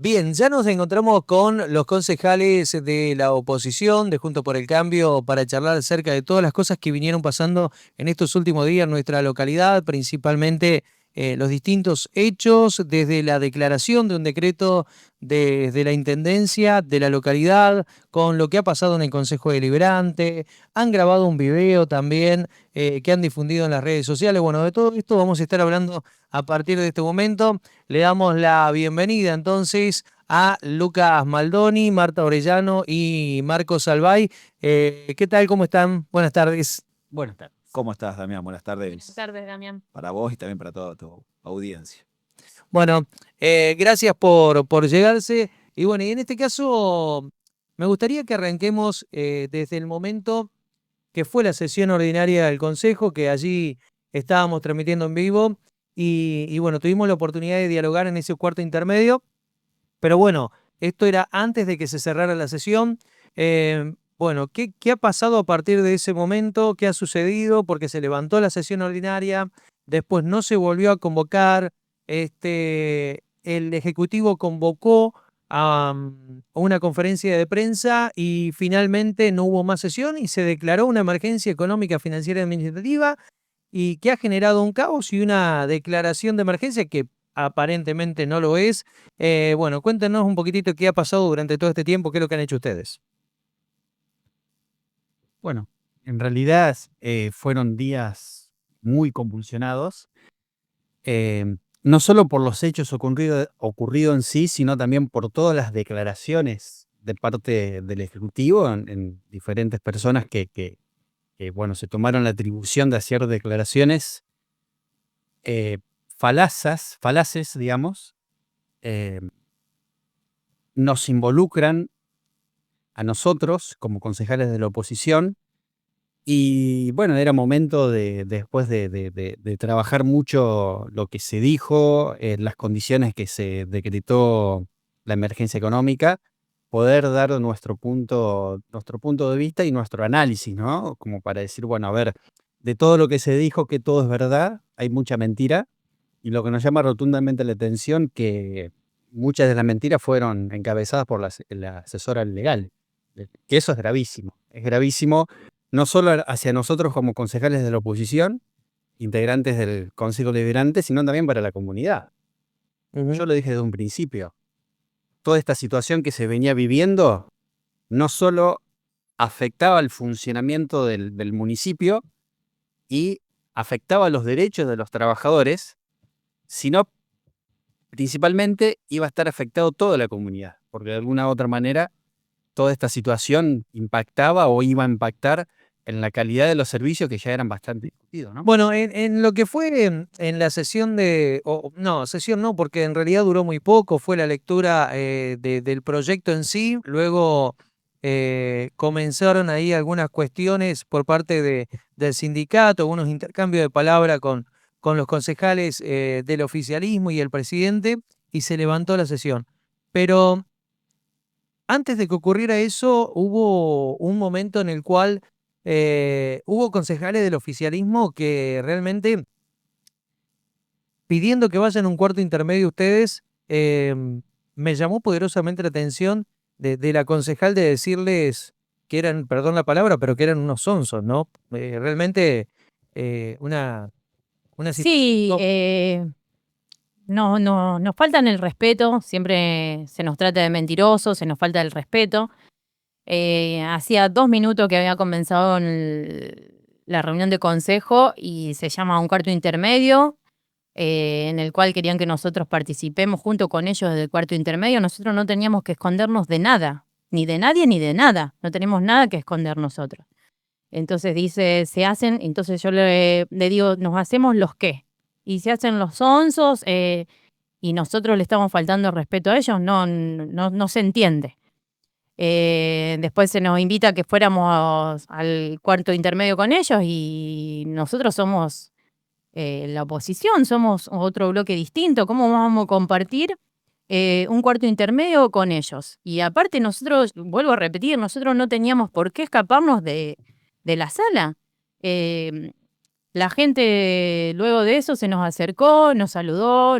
Bien, ya nos encontramos con los concejales de la oposición, de Juntos por el Cambio, para charlar acerca de todas las cosas que vinieron pasando en estos últimos días en nuestra localidad, principalmente los distintos hechos, desde la declaración de un decreto desde la Intendencia de la localidad, con lo que ha pasado en el Consejo Deliberante, han grabado un video también que han difundido en las redes sociales. Bueno, de todo esto vamos a estar hablando a partir de este momento. Le damos la bienvenida entonces a Lucas Maldoni, Marta Orellano y Marcos Salvay. ¿Qué tal? ¿Cómo están? Buenas tardes. Buenas tardes. ¿Cómo estás, Damián? Buenas Buenas tardes tardes, Damián. para vos y también para toda tu audiencia. Bueno, gracias por llegarse. Y bueno, y en este caso me gustaría que arranquemos desde el momento que fue la sesión ordinaria del Consejo, que allí estábamos transmitiendo en vivo. Y bueno, tuvimos la oportunidad de dialogar en ese cuarto intermedio. Pero bueno, esto era antes de que se cerrara la sesión. Bueno, ¿qué ha pasado a partir de ese momento? ¿Qué ha sucedido? Porque se levantó la sesión ordinaria, después no se volvió a convocar. El Ejecutivo convocó a una conferencia de prensa y finalmente no hubo más sesión y se declaró una emergencia económica, financiera y administrativa y que ha generado un caos y una declaración de emergencia que aparentemente no lo es. Bueno, cuéntenos un poquitito qué ha pasado durante todo este tiempo, qué es lo que han hecho ustedes. Bueno, en realidad fueron días muy convulsionados, no solo por los hechos ocurrido en sí, sino también por todas las declaraciones de parte del Ejecutivo en diferentes personas bueno, se tomaron la atribución de hacer declaraciones falaces, digamos, eh, nos involucran a nosotros como concejales de la oposición. Y bueno, era momento después de trabajar mucho lo que se dijo, las condiciones que se decretó la emergencia económica, poder dar nuestro punto de vista y nuestro análisis, ¿no? Como para decir, bueno, a ver, de todo lo que se dijo, que todo es verdad, hay mucha mentira, y lo que nos llama rotundamente la atención, que muchas de las mentiras fueron encabezadas por la asesora legal, que eso es gravísimo no solo hacia nosotros como concejales de la oposición, integrantes del Consejo Deliberante, sino también para la comunidad. Yo lo dije desde un principio. Toda esta situación que se venía viviendo no solo afectaba el funcionamiento del municipio y afectaba los derechos de los trabajadores, sino principalmente iba a estar afectado toda la comunidad, porque de alguna u otra manera toda esta situación impactaba o iba a impactar en la calidad de los servicios que ya eran bastante discutidos, ¿no? Bueno, en lo que fue en la sesión no, sesión no, porque en realidad duró muy poco, fue la lectura del proyecto en sí, luego comenzaron ahí algunas cuestiones por parte del sindicato, unos intercambios de palabra con los concejales del oficialismo y el presidente, y se levantó la sesión. Pero antes de que ocurriera eso, hubo un momento en el cual hubo concejales del oficialismo que realmente pidiendo que vayan a un cuarto intermedio ustedes, me llamó poderosamente la atención de la concejal de decirles que eran, perdón la palabra, pero que eran unos sonsos, ¿no? Realmente una Sí, situación. nos faltan el respeto, siempre se nos trata de mentirosos, se nos falta el respeto. Hacía 2 minutos que había comenzado la reunión de consejo y se llama un cuarto intermedio, en el cual querían que nosotros participemos junto con ellos del cuarto intermedio. Nosotros no teníamos que escondernos de nada, ni de nadie ni de nada. No tenemos nada que esconder nosotros. Entonces dice, se hacen, entonces yo le digo, ¿nos hacemos los qué? Y se hacen los onzos y nosotros le estamos faltando el respeto a ellos, no se entiende. Después se nos invita a que fuéramos al cuarto intermedio con ellos y nosotros somos la oposición, somos otro bloque distinto. ¿Cómo vamos a compartir un cuarto intermedio con ellos? Y aparte nosotros, vuelvo a repetir, nosotros no teníamos por qué escaparnos de la sala. Eh, la gente luego de eso se nos acercó, nos saludó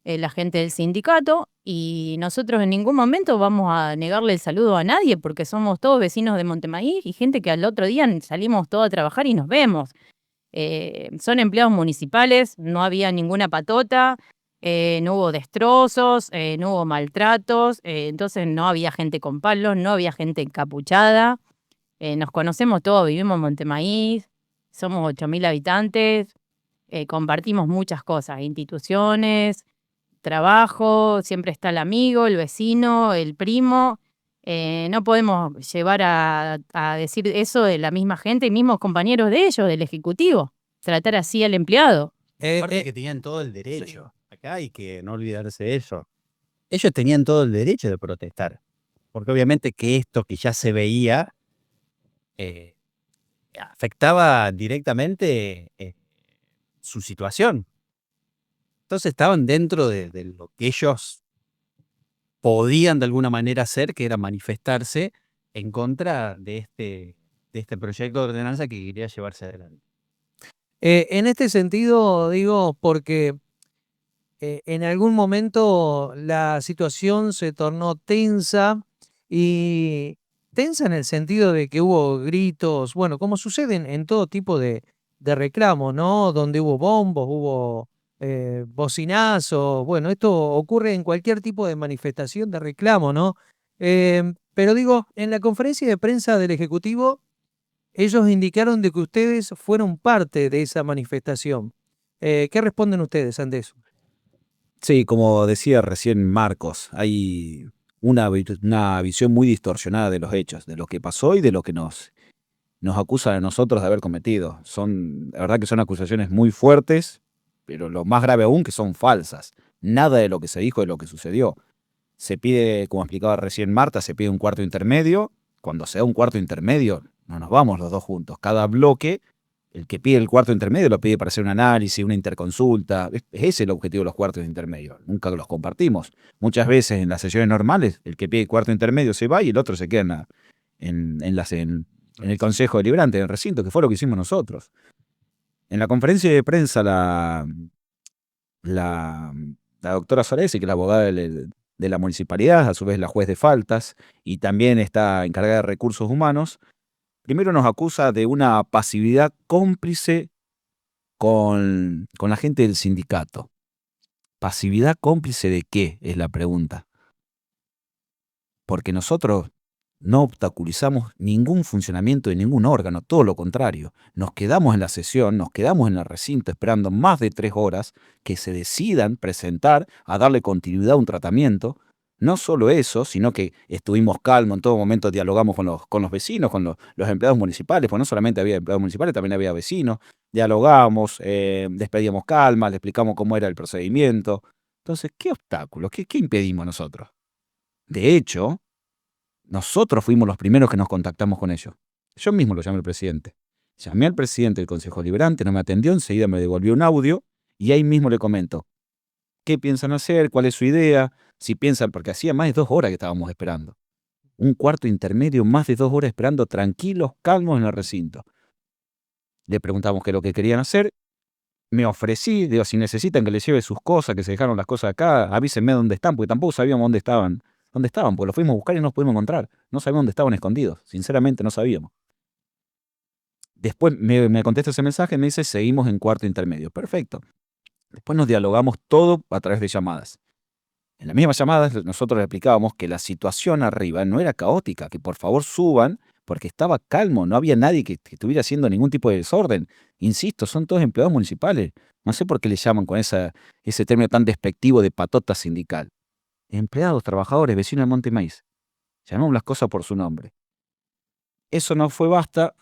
la gente del sindicato Y nosotros en ningún momento vamos a negarle el saludo a nadie porque somos todos vecinos de Montemaíz y gente que al otro día salimos todos a trabajar y nos vemos. Son empleados municipales, no había ninguna patota, no hubo destrozos, no hubo maltratos, entonces no había gente con palos, no había gente encapuchada. Nos conocemos todos, vivimos en Montemaíz, somos 8.000 habitantes, compartimos muchas cosas, instituciones, trabajo, siempre está el amigo, el vecino, el primo. No podemos llevar a decir eso de la misma gente y mismos compañeros de ellos, del Ejecutivo. Tratar así al empleado. Aparte que tenían todo el derecho. Acá hay que no olvidarse de eso. Ellos tenían todo el derecho de protestar. Porque obviamente que esto que ya se veía afectaba directamente su situación. Entonces estaban dentro de lo que ellos podían de alguna manera hacer, que era manifestarse en contra de este proyecto de ordenanza que quería llevarse adelante. En este sentido, digo, porque en algún momento la situación se tornó tensa y tensa en el sentido de que hubo gritos, bueno, como sucede en todo tipo de reclamos, ¿no? Donde hubo bombos, hubo bocinazos, bueno, esto ocurre en cualquier tipo de manifestación de reclamo, ¿no? Pero digo, en la conferencia de prensa del Ejecutivo, ellos indicaron de que ustedes fueron parte de esa manifestación. ¿Qué responden ustedes ante eso? Sí, como decía recién Marcos, hay una visión muy distorsionada de los hechos, de lo que pasó y de lo que nos acusan a nosotros de haber cometido. La verdad que son acusaciones muy fuertes, pero lo más grave aún que son falsas. Nada de lo que se dijo es lo que sucedió. Se pide, como explicaba recién Marta, se pide un cuarto intermedio. Cuando se da un cuarto intermedio, no nos vamos los dos juntos. Cada bloque, el que pide el cuarto intermedio lo pide para hacer un análisis, una interconsulta. Es ese el objetivo de los cuartos intermedios. Nunca los compartimos. Muchas veces en las sesiones normales, el que pide el cuarto intermedio se va y el otro se queda en el Consejo Deliberante, en el recinto, que fue lo que hicimos nosotros. En la conferencia de prensa, la doctora Soresi, que es la abogada de la municipalidad, a su vez la juez de faltas, y también está encargada de recursos humanos, primero nos acusa de una pasividad cómplice con la gente del sindicato. ¿Pasividad cómplice de qué? Es la pregunta. Porque nosotros no obstaculizamos ningún funcionamiento de ningún órgano, todo lo contrario. Nos quedamos en la sesión, nos quedamos en el recinto esperando más de 3 horas que se decidan presentar a darle continuidad a un tratamiento. No solo eso, sino que estuvimos calmos, en todo momento dialogamos con los vecinos, con los empleados municipales, pues no solamente había empleados municipales, también había vecinos, dialogamos, les pedíamos calma, les explicamos cómo era el procedimiento. Entonces, ¿qué obstáculos? ¿Qué impedimos nosotros? De hecho, nosotros fuimos los primeros que nos contactamos con ellos. Yo mismo lo llamé al presidente. Llamé al presidente del Consejo Deliberante, no me atendió, enseguida me devolvió un audio y ahí mismo le comento qué piensan hacer, cuál es su idea, si piensan, porque hacía más de 2 horas que estábamos esperando. Un cuarto intermedio, más de 2 horas esperando, tranquilos, calmos en el recinto. Le preguntamos qué es lo que querían hacer. Me ofrecí, digo, si necesitan que les lleve sus cosas, que se dejaron las cosas acá, avísenme dónde están, porque tampoco sabíamos dónde estaban. ¿Dónde estaban? Pues los fuimos a buscar y no los pudimos encontrar. No sabíamos dónde estaban escondidos. Sinceramente no sabíamos. Después me contesta ese mensaje y me dice, seguimos en cuarto intermedio. Perfecto. Después nos dialogamos todo a través de llamadas. En las mismas llamadas nosotros le explicábamos que la situación arriba no era caótica, que por favor suban, porque estaba calmo, no había nadie que estuviera haciendo ningún tipo de desorden. Insisto, son todos empleados municipales. No sé por qué le llaman con ese término tan despectivo de patota sindical. Empleados, trabajadores, vecinos de Montemaíz. Llamamos las cosas por su nombre. Eso no fue basta,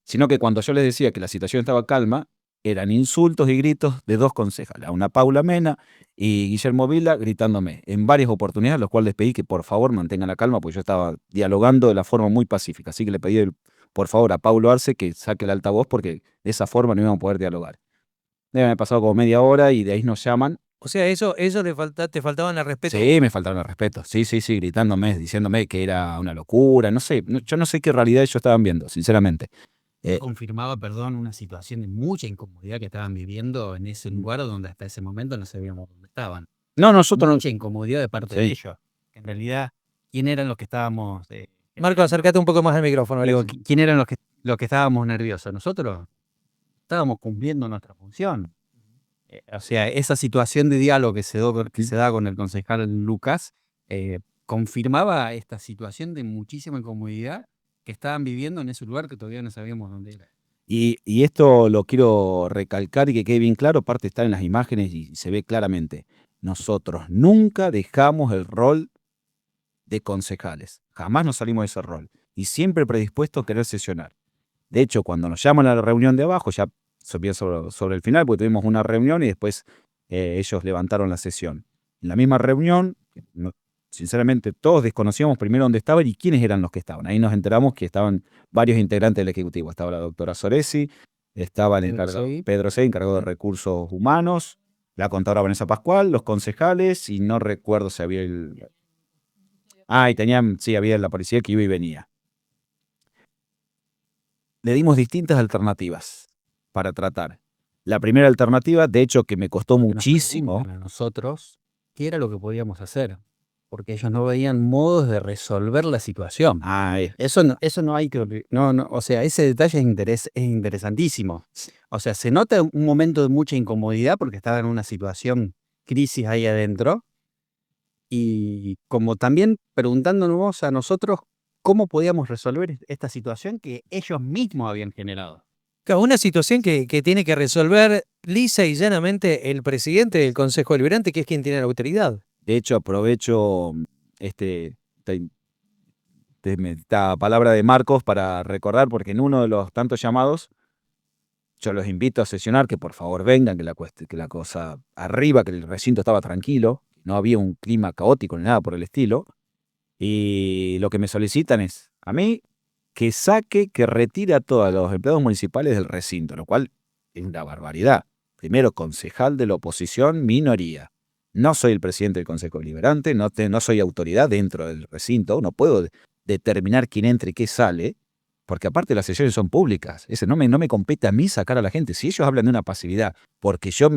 sino que cuando yo les decía que la situación estaba calma, eran insultos y gritos de 2 concejales, una Paula Mena y Guillermo Vila, gritándome en varias oportunidades, los cuales les pedí que por favor mantengan la calma, porque yo estaba dialogando de la forma muy pacífica. Así que le pedí por favor a Paulo Arce que saque el altavoz, porque de esa forma no íbamos a poder dialogar. Debe haber pasado como media hora y de ahí nos llaman. O sea, eso te faltaban al respeto. Sí, me faltaron el respeto. Sí, gritándome, diciéndome que era una locura. No sé, yo no sé qué realidad ellos estaban viendo, sinceramente. Confirmaba, perdón, una situación de mucha incomodidad que estaban viviendo en ese lugar donde hasta ese momento no sabíamos dónde estaban. No, nosotros mucha incomodidad de parte de Sí. ellos. En realidad, ¿quién eran los que estábamos? Marco, acércate un poco más al micrófono. Digo, Alexis. ¿quién eran los que estábamos nerviosos? Nosotros estábamos cumpliendo nuestra función. O sea, esa situación de diálogo que se da con el concejal Lucas confirmaba esta situación de muchísima incomodidad que estaban viviendo en ese lugar que todavía no sabíamos dónde era. Y esto lo quiero recalcar y que quede bien claro, aparte está en las imágenes y se ve claramente. Nosotros nunca dejamos el rol de concejales, jamás nos salimos de ese rol y siempre predispuestos a querer sesionar. De hecho, cuando nos llaman a la reunión de abajo, ya sobre el final, porque tuvimos una reunión y después ellos levantaron la sesión. En la misma reunión, sinceramente todos desconocíamos primero dónde estaban y quiénes eran los que estaban. Ahí nos enteramos que estaban varios integrantes del Ejecutivo. Estaba la doctora Soresi, estaba el Pedro Sey, encargado de recursos humanos, la contadora Vanessa Pascual, los concejales y no recuerdo si había había la policía que iba y venía. Le dimos distintas alternativas para tratar. La primera alternativa, de hecho, que me costó muchísimo. Para nosotros, ¿qué era lo que podíamos hacer? Porque ellos no veían modos de resolver la situación. Eso no hay que... No, o sea, ese detalle es interesantísimo. O sea, se nota un momento de mucha incomodidad porque estaba en una situación crisis ahí adentro. Y como también preguntándonos a nosotros cómo podíamos resolver esta situación que ellos mismos habían generado. Claro, una situación que tiene que resolver lisa y llanamente el presidente del Consejo Deliberante, que es quien tiene la autoridad. De hecho, aprovecho esta palabra de Marcos para recordar, porque en uno de los tantos llamados, yo los invito a sesionar, que por favor vengan, que la cosa arriba, que el recinto estaba tranquilo, no había un clima caótico ni nada por el estilo. Y lo que me solicitan es, a mí, que retire a todos los empleados municipales del recinto, lo cual es una barbaridad. Primero, concejal de la oposición, minoría. No soy el presidente del Consejo Deliberante, no soy autoridad dentro del recinto, no puedo determinar quién entra y qué sale, porque aparte las sesiones son públicas. No me compete a mí sacar a la gente. Si ellos hablan de una pasividad, porque yo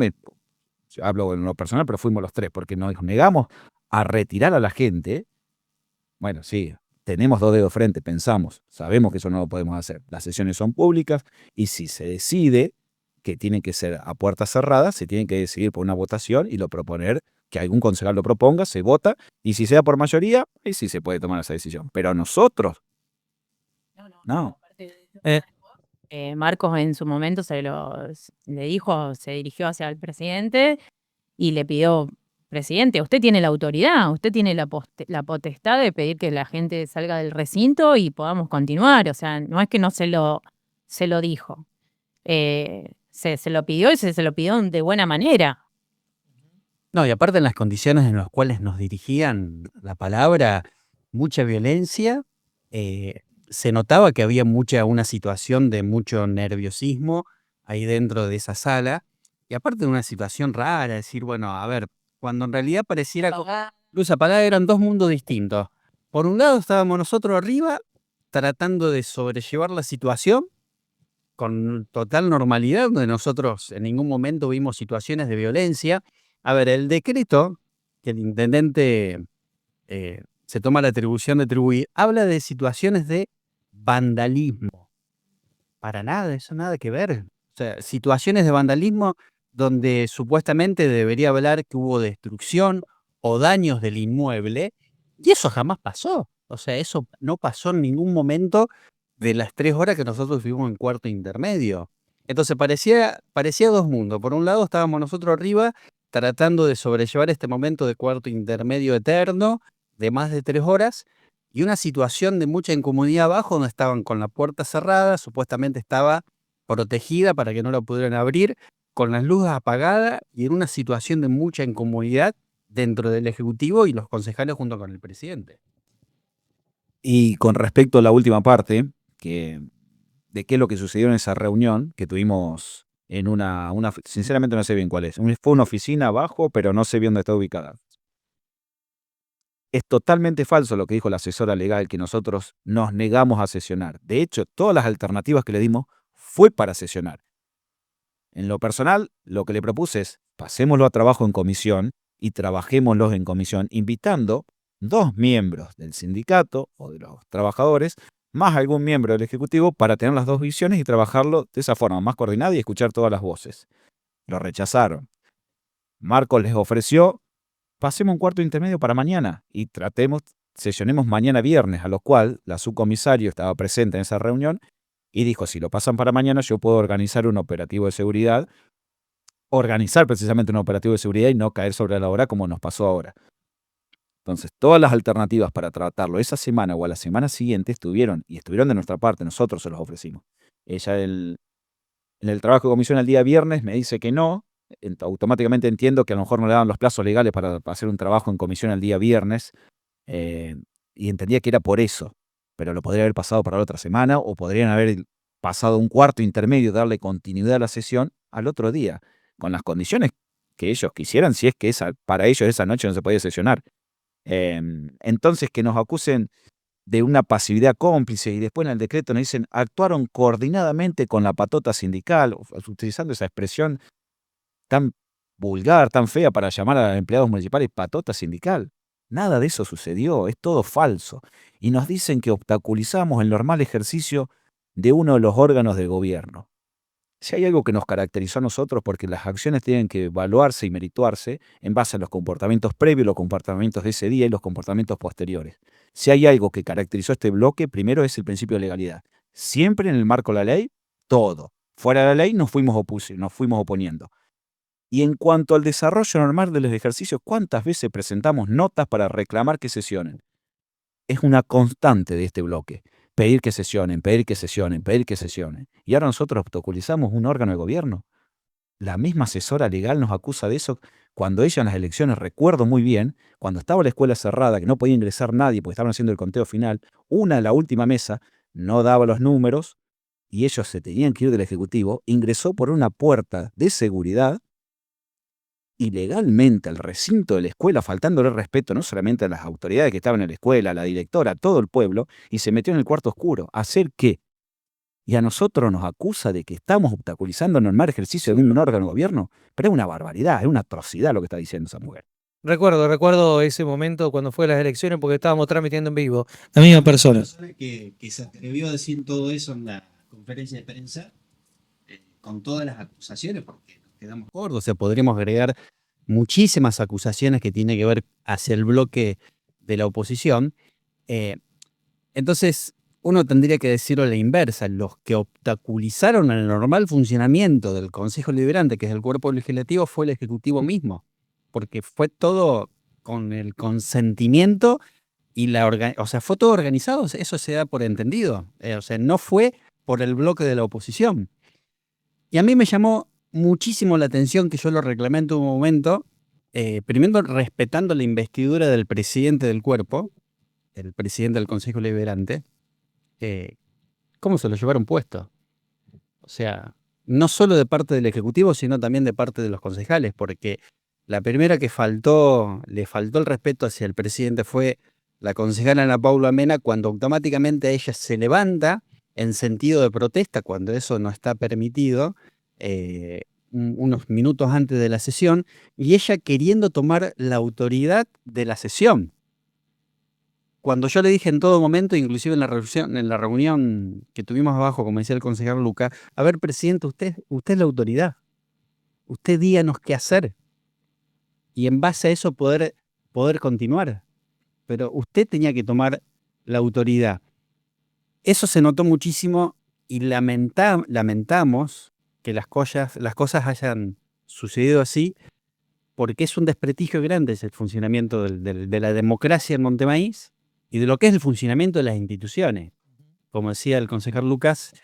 hablo en lo personal, pero fuimos los tres, porque nos negamos a retirar a la gente. Bueno, sí, tenemos dos dedos frente, pensamos, sabemos que eso no lo podemos hacer. Las sesiones son públicas y si se decide que tienen que ser a puertas cerradas, se tiene que decidir por una votación y proponer que algún concejal lo proponga, se vota y si sea por mayoría, ahí sí se puede tomar esa decisión. Pero a nosotros, no. Marcos en su momento le dijo, se dirigió hacia el presidente y le pidió: presidente, usted tiene la autoridad, usted tiene la potestad de pedir que la gente salga del recinto y podamos continuar. O sea, no es que no se lo dijo. Se lo pidió y se lo pidió de buena manera. No, y aparte en las condiciones en las cuales nos dirigían la palabra, mucha violencia, se notaba que había una situación de mucho nerviosismo ahí dentro de esa sala, y aparte de una situación rara, decir, bueno, a ver, cuando en realidad pareciera luz apagada, eran dos mundos distintos. Por un lado estábamos nosotros arriba tratando de sobrellevar la situación con total normalidad, donde nosotros en ningún momento vimos situaciones de violencia. A ver, el decreto que el intendente se toma la atribución de atribuir, habla de situaciones de vandalismo. Para nada, eso nada que ver. O sea, situaciones de vandalismo donde supuestamente debería hablar que hubo destrucción o daños del inmueble, y eso jamás pasó. O sea, eso no pasó en ningún momento de las 3 horas que nosotros vivimos en cuarto intermedio. Entonces parecía dos mundos. Por un lado estábamos nosotros arriba tratando de sobrellevar este momento de cuarto intermedio eterno de más de 3 horas y una situación de mucha incomodidad abajo donde estaban con la puerta cerrada, supuestamente estaba protegida para que no la pudieran abrir, con las luces apagadas y en una situación de mucha incomodidad dentro del Ejecutivo y los concejales junto con el presidente. Y con respecto a la última parte, de qué es lo que sucedió en esa reunión que tuvimos en sinceramente no sé bien cuál es. Fue una oficina abajo, pero no sé bien dónde está ubicada. Es totalmente falso lo que dijo la asesora legal, que nosotros nos negamos a sesionar. De hecho, todas las alternativas que le dimos fue para sesionar. En lo personal, lo que le propuse es, pasémoslo a trabajo en comisión y trabajémoslos en comisión, invitando 2 miembros del sindicato o de los trabajadores, más algún miembro del ejecutivo, para tener las 2 visiones y trabajarlo de esa forma, más coordinada, y escuchar todas las voces. Lo rechazaron. Marcos les ofreció: pasemos un cuarto intermedio para mañana y sesionemos mañana viernes, a lo cual la subcomisario estaba presente en esa reunión y dijo: si lo pasan para mañana, yo puedo organizar un operativo de seguridad, organizar precisamente un operativo de seguridad y no caer sobre la hora como nos pasó ahora. Entonces, todas las alternativas para tratarlo esa semana o a la semana siguiente estuvieron de nuestra parte, nosotros se los ofrecimos. Ella en el trabajo de comisión el día viernes me dice que no, automáticamente entiendo que a lo mejor no le daban los plazos legales para hacer un trabajo en comisión el día viernes, y entendía que era por eso, pero lo podría haber pasado para la otra semana, o podrían haber pasado un cuarto intermedio, darle continuidad a la sesión al otro día, con las condiciones que ellos quisieran, si es que para ellos esa noche no se podía sesionar. Entonces, que nos acusen de una pasividad cómplice y después en el decreto nos dicen: actuaron coordinadamente con la patota sindical, utilizando esa expresión tan vulgar, tan fea para llamar a empleados municipales patota sindical. Nada de eso sucedió, es todo falso. Y nos dicen que obstaculizamos el normal ejercicio de uno de los órganos de gobierno. Si hay algo que nos caracterizó a nosotros, porque las acciones tienen que evaluarse y merituarse en base a los comportamientos previos, los comportamientos de ese día y los comportamientos posteriores. Si hay algo que caracterizó este bloque, primero es el principio de legalidad. Siempre en el marco de la ley, todo. Fuera de la ley nos fuimos oponiendo. Y en cuanto al desarrollo normal de los ejercicios, ¿cuántas veces presentamos notas para reclamar que sesionen? Es una constante de este bloque. Pedir que sesionen, pedir que sesionen, pedir que sesionen. Y ahora nosotros obstaculizamos un órgano de gobierno. La misma asesora legal nos acusa de eso, cuando ella en las elecciones, recuerdo muy bien, cuando estaba la escuela cerrada, que no podía ingresar nadie porque estaban haciendo el conteo final, la última mesa, no daba los números y ellos se tenían que ir del Ejecutivo, ingresó por una puerta de seguridad ilegalmente al recinto de la escuela, faltándole respeto no solamente a las autoridades que estaban en la escuela, a la directora, a todo el pueblo, y se metió en el cuarto oscuro. ¿A hacer qué? Y a nosotros nos acusa de que estamos obstaculizando el normal ejercicio de un órgano de gobierno. Pero es una barbaridad, es una atrocidad lo que está diciendo esa mujer. Recuerdo ese momento cuando fue las elecciones, porque estábamos transmitiendo en vivo. La misma persona. La persona que se atrevió a decir todo eso en la conferencia de prensa, con todas las acusaciones, porque nos quedamos Gordo, o sea, podríamos agregar muchísimas acusaciones que tienen que ver hacia el bloque de la oposición. Entonces, uno tendría que decirlo a la inversa: los que obstaculizaron el normal funcionamiento del Consejo Deliberante, que es el cuerpo legislativo, fue el Ejecutivo mismo, porque fue todo con el consentimiento y o sea, fue todo organizado, eso se da por entendido. O sea, no fue por el bloque de la oposición. Y a mí me llamó muchísimo la atención, que yo lo reclamé en un momento, primero respetando la investidura del presidente del cuerpo, el presidente del Consejo Deliberante, cómo se lo llevaron puesto. O sea, no solo de parte del Ejecutivo, sino también de parte de los concejales, porque la primera que le faltó el respeto hacia el presidente fue la concejala Ana Paula Mena, cuando automáticamente ella se levanta en sentido de protesta, cuando eso no está permitido, unos minutos antes de la sesión, y ella queriendo tomar la autoridad de la sesión. Cuando yo le dije en todo momento, inclusive en la reunión que tuvimos abajo, como decía el concejal Luca: a ver, presidente, usted es la autoridad. Usted díganos qué hacer. Y en base a eso poder continuar. Pero usted tenía que tomar la autoridad. Eso se notó muchísimo y lamentamos que las cosas hayan sucedido así, porque es un desprestigio grande el funcionamiento de la democracia en Montemaíz y de lo que es el funcionamiento de las instituciones. Como decía el concejal Lucas,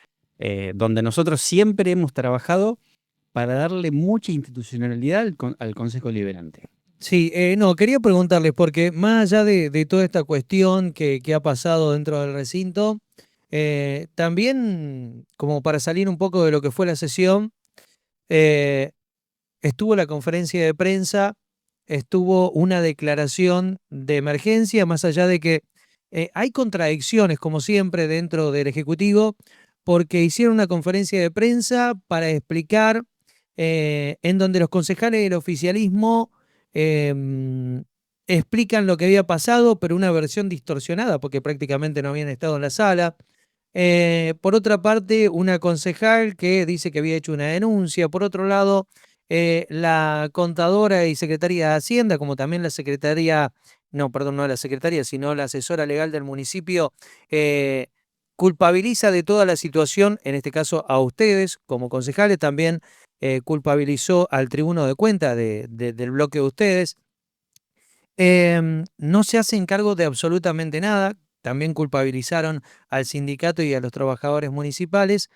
donde nosotros siempre hemos trabajado para darle mucha institucionalidad al Consejo Deliberante. Sí, no, quería preguntarles, porque más allá de toda esta cuestión que ha pasado dentro del recinto, también, como para salir un poco de lo que fue la sesión, estuvo la conferencia de prensa, estuvo una declaración de emergencia, más allá de que hay contradicciones, como siempre, dentro del Ejecutivo, porque hicieron una conferencia de prensa para explicar, en donde los concejales del oficialismo explican lo que había pasado, pero una versión distorsionada, porque prácticamente no habían estado en la sala. Por otra parte, una concejal que dice que había hecho una denuncia. Por otro lado, la contadora y secretaria de Hacienda, como también la secretaria, no, perdón, no la secretaria, sino la asesora legal del municipio, culpabiliza de toda la situación, en este caso a ustedes como concejales, también culpabilizó al Tribuno de Cuentas del bloque de ustedes. No se hacen cargo de absolutamente nada, también culpabilizaron al sindicato y a los trabajadores municipales,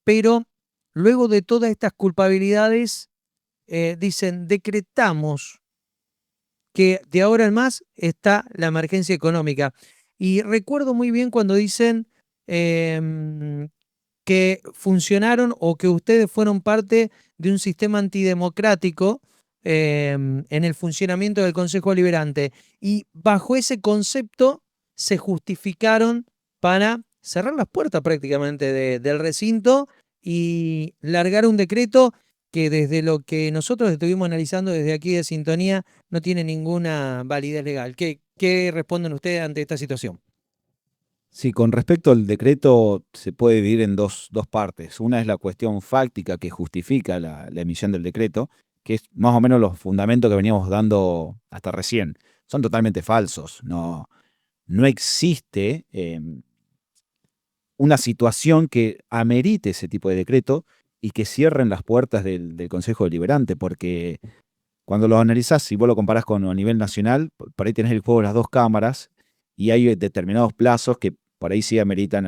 pero luego de todas estas culpabilidades, dicen, decretamos que de ahora en más está la emergencia económica. Y recuerdo muy bien cuando dicen que funcionaron o que ustedes fueron parte de un sistema antidemocrático en el funcionamiento del Consejo Deliberante. Y bajo ese concepto se justificaron para cerrar las puertas prácticamente del recinto y largar un decreto que desde lo que nosotros estuvimos analizando desde aquí de Sintonía no tiene ninguna validez legal. ¿Qué responden ustedes ante esta situación? Sí, con respecto al decreto se puede dividir en dos partes. Una es la cuestión fáctica que justifica la emisión del decreto, que es más o menos los fundamentos que veníamos dando hasta recién. Son totalmente falsos. No existe una situación que amerite ese tipo de decreto y que cierren las puertas del Consejo Deliberante, porque cuando lo analizás, si vos lo comparás con a nivel nacional, por ahí tenés el juego de las dos cámaras y hay determinados plazos que por ahí sí ameritan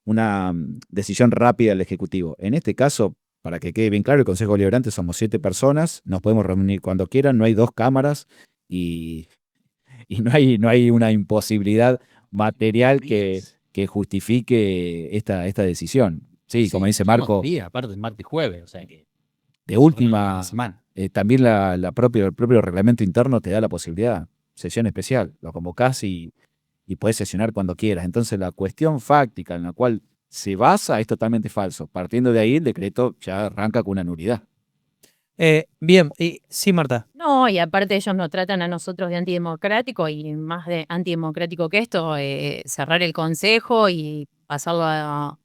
una decisión rápida del Ejecutivo. En este caso, para que quede bien claro, el Consejo Deliberante somos 7 personas, nos podemos reunir cuando quieran, no hay dos cámaras y no hay una imposibilidad material que justifique esta decisión. Sí, como dice Marco, Días, aparte de martes y jueves, o sea que de última, semana. también el propio reglamento interno te da la posibilidad, sesión especial, lo convocás y podés sesionar cuando quieras. Entonces la cuestión fáctica en la cual se basa es totalmente falso. Partiendo de ahí, el decreto ya arranca con una nulidad. Bien, y sí, Marta. No, y aparte ellos nos tratan a nosotros de antidemocrático y más de antidemocrático que esto, cerrar el consejo y pasarlo a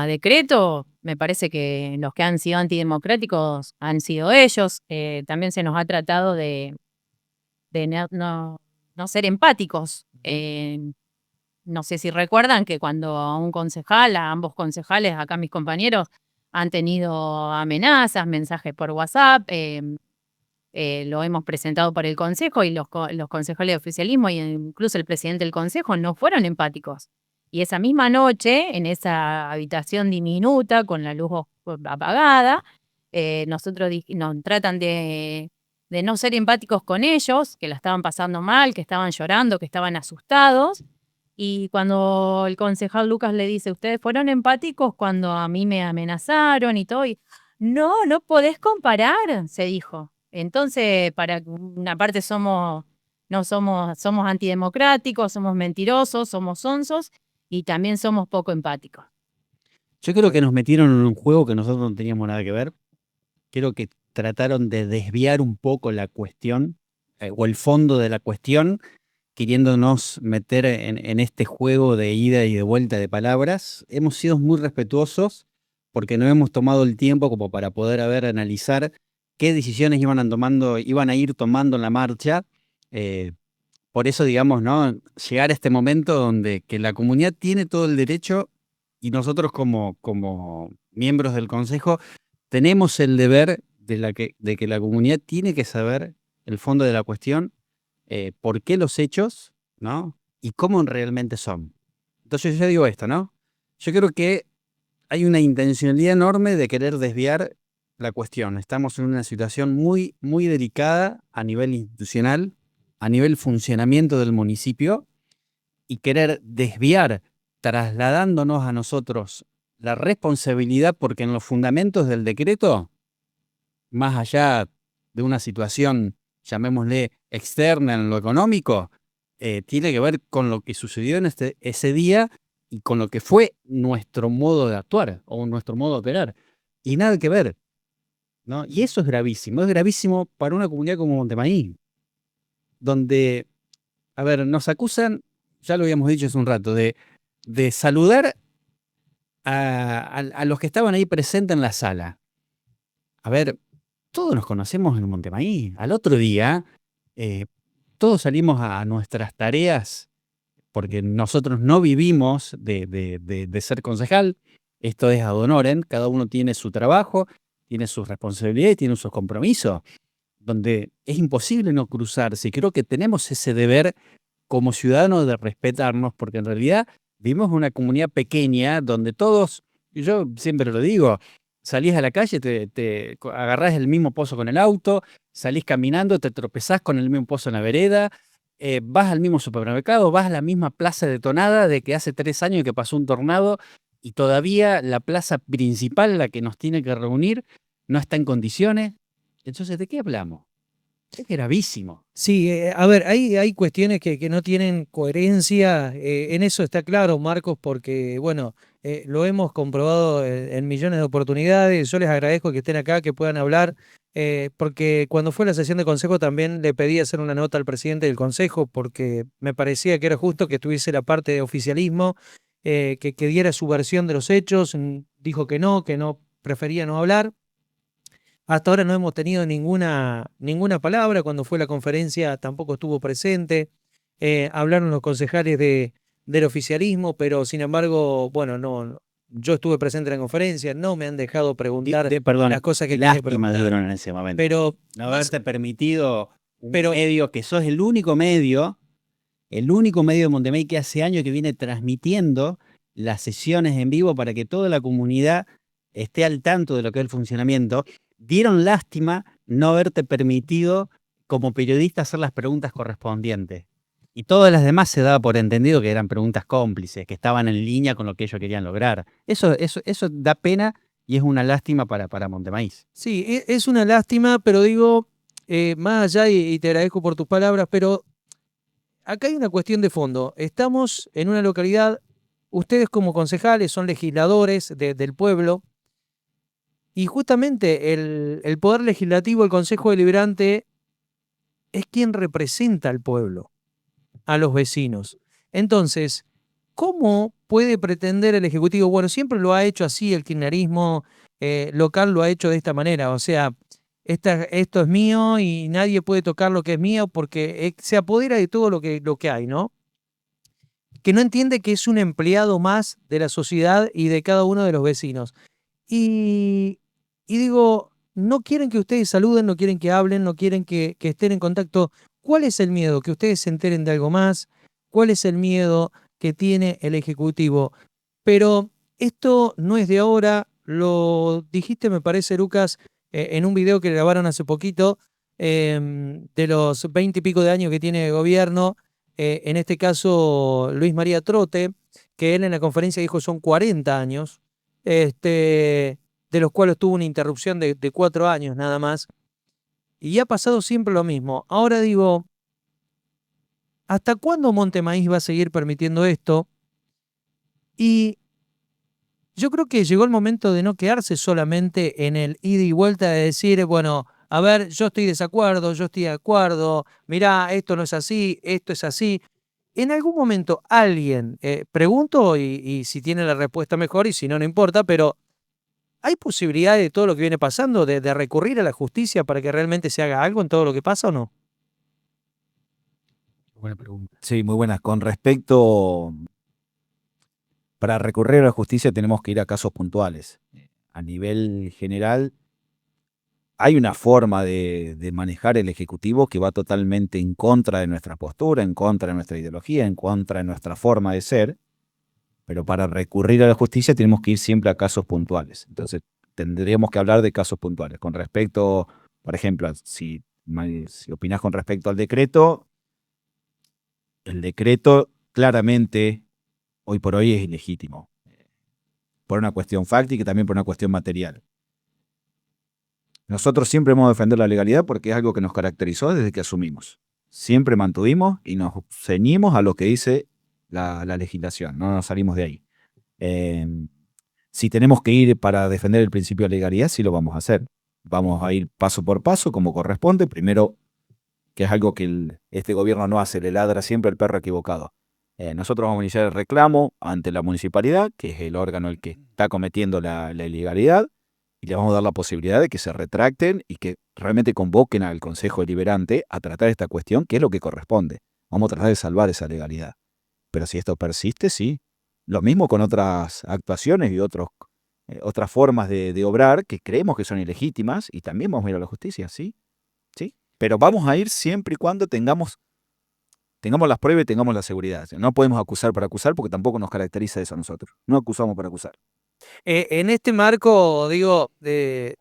decreto, me parece que los que han sido antidemocráticos han sido ellos. También se nos ha tratado de no ser empáticos. No sé si recuerdan que cuando a un concejal, a ambos concejales, acá mis compañeros, han tenido amenazas, mensajes por WhatsApp, lo hemos presentado por el Consejo y los concejales de oficialismo e incluso el presidente del Consejo no fueron empáticos. Y esa misma noche, en esa habitación diminuta, con la luz apagada, nosotros nos tratan de no ser empáticos con ellos, que la estaban pasando mal, que estaban llorando, que estaban asustados. Y cuando el concejal Lucas le dice, ustedes fueron empáticos cuando a mí me amenazaron y todo, y no podés comparar, se dijo. Entonces, para una parte somos antidemocráticos, somos mentirosos, somos sonsos y también somos poco empáticos. Yo creo que nos metieron en un juego que nosotros no teníamos nada que ver. Creo que trataron de desviar un poco la cuestión o el fondo de la cuestión, queriéndonos meter en este juego de ida y de vuelta de palabras. Hemos sido muy respetuosos porque no hemos tomado el tiempo como para poder analizar qué decisiones iban a ir tomando en la marcha. Por eso, digamos, ¿no? Llegar a este momento donde que la comunidad tiene todo el derecho y nosotros como miembros del Consejo tenemos el deber de que la comunidad tiene que saber el fondo de la cuestión, por qué los hechos, ¿no? Y cómo realmente son. Entonces yo digo esto, ¿no? Yo creo que hay una intencionalidad enorme de querer desviar la cuestión. Estamos en una situación muy, muy delicada a nivel institucional, a nivel funcionamiento del municipio, y querer desviar, trasladándonos a nosotros la responsabilidad, porque en los fundamentos del decreto, más allá de una situación, llamémosle, externa en lo económico, tiene que ver con lo que sucedió en ese día y con lo que fue nuestro modo de actuar o nuestro modo de operar. Y nada que ver. ¿no? Y eso es gravísimo para una comunidad como Montemaíz, donde, a ver, nos acusan, ya lo habíamos dicho hace un rato, de saludar a los que estaban ahí presentes en la sala. A ver, todos nos conocemos en Montemaíz. Al otro día, todos salimos a nuestras tareas, porque nosotros no vivimos de ser concejal. Esto es ad honorem, cada uno tiene su trabajo, tiene sus responsabilidades, tiene sus compromisos, donde es imposible no cruzarse. Y creo que tenemos ese deber como ciudadanos de respetarnos, porque en realidad vivimos en una comunidad pequeña donde todos, y yo siempre lo digo, salís a la calle, te agarrás el mismo pozo con el auto, salís caminando, te tropezás con el mismo pozo en la vereda, vas al mismo supermercado, vas a la misma plaza detonada de que hace 3 años que pasó un tornado y todavía la plaza principal, la que nos tiene que reunir, no está en condiciones. Entonces, ¿de qué hablamos? Es gravísimo. Sí, a ver, hay cuestiones que no tienen coherencia, en eso está claro, Marcos, porque, bueno, lo hemos comprobado en millones de oportunidades. Yo les agradezco que estén acá, que puedan hablar, porque cuando fue la sesión de consejo también le pedí hacer una nota al presidente del consejo, porque me parecía que era justo que estuviese la parte de oficialismo, que diera su versión de los hechos. Dijo que no, prefería no hablar. Hasta ahora no hemos tenido ninguna palabra. Cuando fue la conferencia tampoco estuvo presente. Hablaron los concejales del oficialismo, pero sin embargo, bueno, yo estuve presente en la conferencia, no me han dejado preguntar Perdón, las cosas que quería lástima preguntar. dieron en ese momento. Pero, No haberte permitido un pero- medio que sos el único medio de Montemaíz que hace años que viene transmitiendo las sesiones en vivo para que toda la comunidad esté al tanto de lo que es el funcionamiento. Dieron lástima no haberte permitido como periodista hacer las preguntas correspondientes. Y todas las demás se daba por entendido que eran preguntas cómplices, que estaban en línea con lo que ellos querían lograr. Eso da pena y es una lástima para Montemaíz. sí, es una lástima, pero digo, más allá, y te agradezco por tus palabras, pero acá hay una cuestión de fondo. Estamos en una localidad, ustedes como concejales son legisladores del pueblo, y justamente el Poder Legislativo, el Consejo Deliberante, es quien representa al pueblo, a los vecinos. Entonces, ¿cómo puede pretender el Ejecutivo? Bueno, siempre lo ha hecho así, el kirchnerismo local lo ha hecho de esta manera. O sea, esto es mío y nadie puede tocar lo que es mío porque se apodera de todo lo que hay, ¿no? Que no entiende que es un empleado más de la sociedad y de cada uno de los vecinos. Y digo, no quieren que ustedes saluden, no quieren que hablen, no quieren que estén en contacto. ¿Cuál es el miedo? ¿Que ustedes se enteren de algo más? ¿Cuál es el miedo que tiene el Ejecutivo? Pero esto no es de ahora, lo dijiste, me parece, Lucas, en un video que grabaron hace poquito, de los 20 y pico de años que tiene el gobierno, en este caso Luis María Trote, que él en la conferencia dijo son 40 años, de los cuales tuvo una interrupción de 4 años nada más, y ha pasado siempre lo mismo. Ahora digo, ¿hasta cuándo Montemaíz va a seguir permitiendo esto? Y yo creo que llegó el momento de no quedarse solamente en el ida y vuelta de decir, bueno, a ver, yo estoy de desacuerdo, yo estoy de acuerdo, mirá, esto no es así, esto es así. En algún momento alguien, pregunto y si tiene la respuesta mejor y si no, no importa, pero ¿hay posibilidad de todo lo que viene pasando de recurrir a la justicia para que realmente se haga algo en todo lo que pasa o no? Buena pregunta. Sí, muy buenas. Con respecto, para recurrir a la justicia tenemos que ir a casos puntuales. A nivel general, hay una forma de manejar el Ejecutivo que va totalmente en contra de nuestra postura, en contra de nuestra ideología, en contra de nuestra forma de ser, pero para recurrir a la justicia tenemos que ir siempre a casos puntuales. Entonces, tendríamos que hablar de casos puntuales. Con respecto, por ejemplo, si opinás con respecto al decreto, el decreto claramente, hoy por hoy, es ilegítimo. Por una cuestión fáctica y también por una cuestión material. Nosotros siempre hemos defendido la legalidad porque es algo que nos caracterizó desde que asumimos. Siempre mantuvimos y nos ceñimos a lo que dice la legislación, no nos salimos de ahí. Si tenemos que ir para defender el principio de legalidad, sí lo vamos a hacer. Vamos a ir paso por paso como corresponde. Primero, que es algo que este gobierno no hace, le ladra siempre al perro equivocado. Nosotros vamos a iniciar el reclamo ante la municipalidad, que es el órgano el que está cometiendo la ilegalidad, y le vamos a dar la posibilidad de que se retracten y que realmente convoquen al Consejo Deliberante a tratar esta cuestión, que es lo que corresponde. Vamos a tratar de salvar esa legalidad. Pero si esto persiste, sí. Lo mismo con otras actuaciones y otras formas de obrar que creemos que son ilegítimas y también vamos a ir a la justicia, ¿sí? ¿Sí? Pero vamos a ir siempre y cuando tengamos las pruebas y tengamos la seguridad. No podemos acusar para acusar porque tampoco nos caracteriza eso a nosotros. No acusamos para acusar. En este marco, digo, de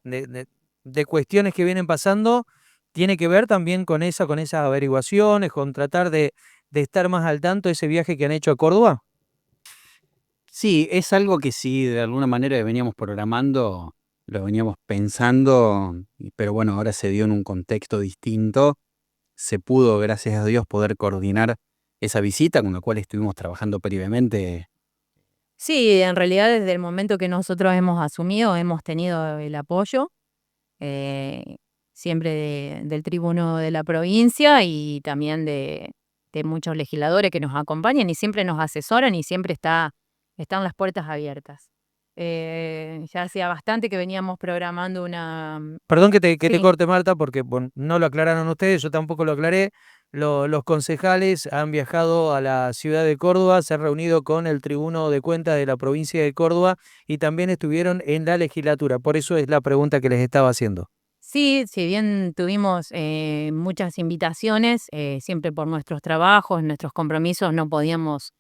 cuestiones que vienen pasando, tiene que ver también con esas averiguaciones, con tratar de estar más al tanto de ese viaje que han hecho a Córdoba. Sí, es algo que sí, de alguna manera veníamos programando, lo veníamos pensando, pero bueno, ahora se dio en un contexto distinto. Se pudo, gracias a Dios, poder coordinar esa visita con la cual estuvimos trabajando previamente. Sí, en realidad desde el momento que nosotros hemos asumido, hemos tenido el apoyo eh, siempre del tribuno de la provincia y también de muchos legisladores que nos acompañan y siempre nos asesoran y siempre están las puertas abiertas. Ya hacía bastante que veníamos programando una... Perdón que te Sí. corte, Marta, porque bueno, no lo aclararon ustedes, yo tampoco lo aclaré. Los concejales han viajado a la ciudad de Córdoba, se han reunido con el tribuno de cuentas de la provincia de Córdoba y también estuvieron en la legislatura. Por eso es la pregunta que les estaba haciendo. Sí, si bien tuvimos muchas invitaciones, siempre por nuestros trabajos, nuestros compromisos, no podíamos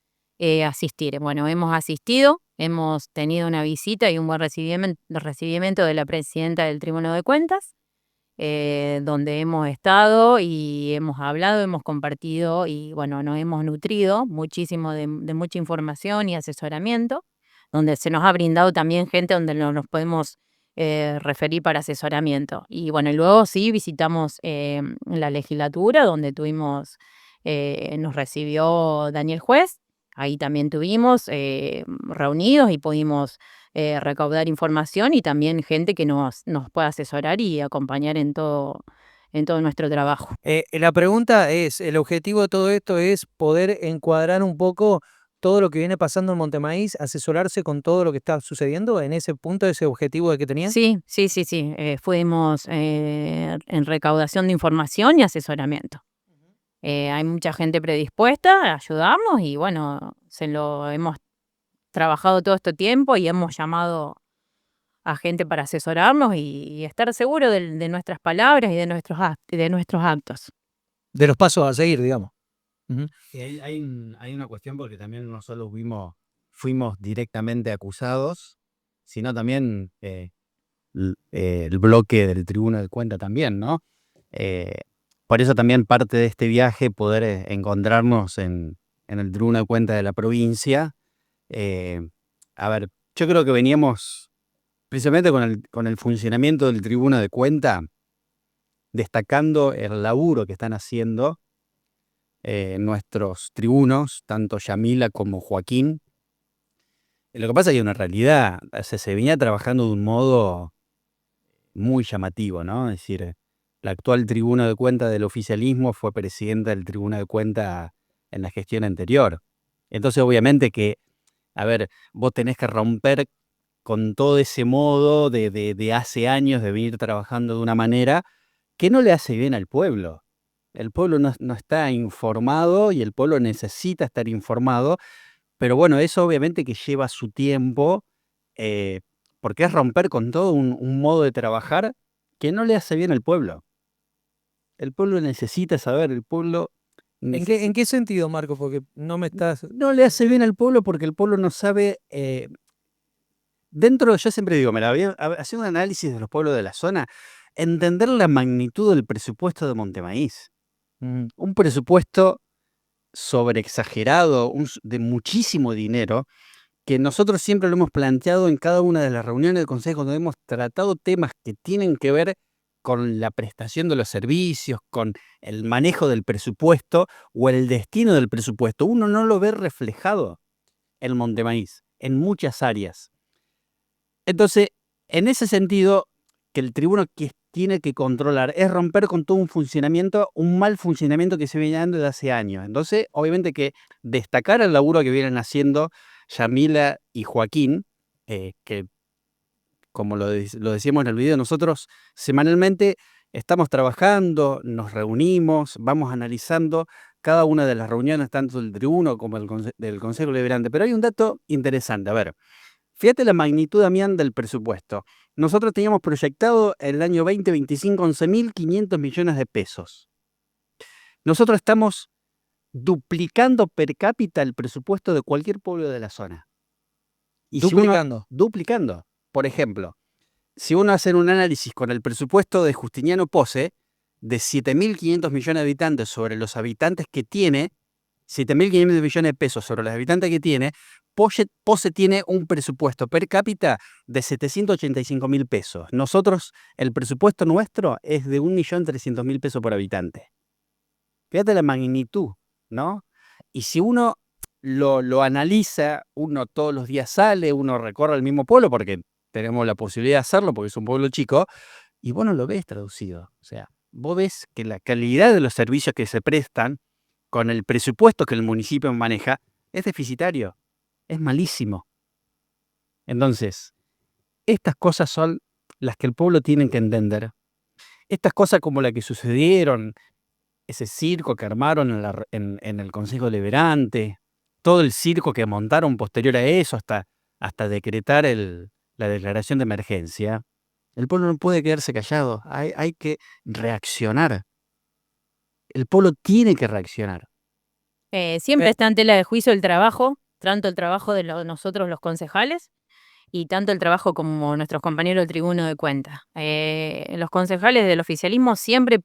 asistir. Bueno, hemos asistido, hemos tenido una visita y un buen recibimiento de la presidenta del Tribunal de Cuentas, donde hemos estado y hemos hablado, hemos compartido y bueno, nos hemos nutrido muchísimo de mucha información y asesoramiento, donde se nos ha brindado también gente donde nos podemos referir para asesoramiento. Y bueno, y luego sí visitamos la legislatura, donde nos recibió Daniel Juez. Ahí también tuvimos reunidos y pudimos recaudar información y también gente que nos pueda asesorar y acompañar en todo nuestro trabajo. La pregunta es, el objetivo de todo esto es poder encuadrar un poco todo lo que viene pasando en Montemaíz, asesorarse con todo lo que está sucediendo en ese punto, ese objetivo que tenían. Sí, sí, sí, sí. Fuimos en recaudación de información y asesoramiento. Hay mucha gente predispuesta a ayudarnos y bueno, se lo hemos trabajado todo este tiempo y hemos llamado a gente para asesorarnos y estar seguro de nuestras palabras y de nuestros actos. De los pasos a seguir, digamos. Ujú. Y hay una cuestión porque también no solo fuimos directamente acusados, sino también el bloque del Tribunal de Cuentas también, ¿no? Por eso también parte de este viaje poder encontrarnos en el Tribunal de Cuentas de la provincia. A ver, yo creo que veníamos precisamente con el funcionamiento del Tribunal de Cuentas, destacando el laburo que están haciendo nuestros tribunos, tanto Yamila como Joaquín. Lo que pasa es que hay una realidad, se venía trabajando de un modo muy llamativo, ¿no? Es decir, la actual tribuna de cuentas del oficialismo fue presidenta del Tribunal de Cuentas en la gestión anterior. Entonces, obviamente que, a ver, vos tenés que romper con todo ese modo de hace años de venir trabajando de una manera que no le hace bien al pueblo. El pueblo no está informado y el pueblo necesita estar informado, pero bueno, eso obviamente que lleva su tiempo, porque es romper con todo un modo de trabajar que no le hace bien al pueblo. El pueblo necesita saber, el pueblo ¿En qué sentido, Marco? Porque no me estás... no le hace bien al pueblo porque el pueblo no sabe, yo siempre digo, haciendo un análisis de los pueblos de la zona, entender la magnitud del presupuesto de Montemaíz. Un presupuesto sobreexagerado, de muchísimo dinero, que nosotros siempre lo hemos planteado en cada una de las reuniones del Consejo, donde hemos tratado temas que tienen que ver con la prestación de los servicios, con el manejo del presupuesto o el destino del presupuesto. Uno no lo ve reflejado en Montemaíz, en muchas áreas. Entonces, en ese sentido, que el tribuno que tiene que controlar, es romper con todo un funcionamiento, un mal funcionamiento que se viene dando desde hace años. Entonces, obviamente que destacar el laburo que vienen haciendo Yamila y Joaquín, que como lo decíamos en el video, nosotros semanalmente estamos trabajando, nos reunimos, vamos analizando cada una de las reuniones, tanto del tribuno como del Consejo Deliberante. Pero hay un dato interesante, a ver, fíjate la magnitud, Damián, del presupuesto. Nosotros teníamos proyectado el año 2025 11.500 millones de pesos. Nosotros estamos duplicando per cápita el presupuesto de cualquier pueblo de la zona. Y Duplicando. duplicando. Por ejemplo, si uno hace un análisis con el presupuesto de Justiniano Pose, de 7.500 millones de habitantes sobre los habitantes que tiene, 7.500 millones de pesos sobre los habitantes que tiene, Pose tiene un presupuesto per cápita de 785.000 pesos. Nosotros, el presupuesto nuestro es de 1.300.000 pesos por habitante. Fíjate la magnitud, ¿no? Y si uno lo analiza, uno todos los días sale, uno recorre el mismo pueblo, porque tenemos la posibilidad de hacerlo, porque es un pueblo chico, y vos no lo ves traducido. O sea, vos ves que la calidad de los servicios que se prestan con el presupuesto que el municipio maneja es deficitario, es malísimo. Entonces, estas cosas son las que el pueblo tiene que entender. Estas cosas como la que sucedieron, ese circo que armaron en el Consejo Deliberante, todo el circo que montaron posterior a eso hasta decretar la declaración de emergencia, el pueblo no puede quedarse callado, hay que reaccionar. El pueblo tiene que reaccionar. Siempre está en tela de juicio el trabajo, tanto el trabajo de nosotros los concejales y tanto el trabajo como nuestros compañeros del Tribuno de Cuentas. Los concejales del oficialismo siempre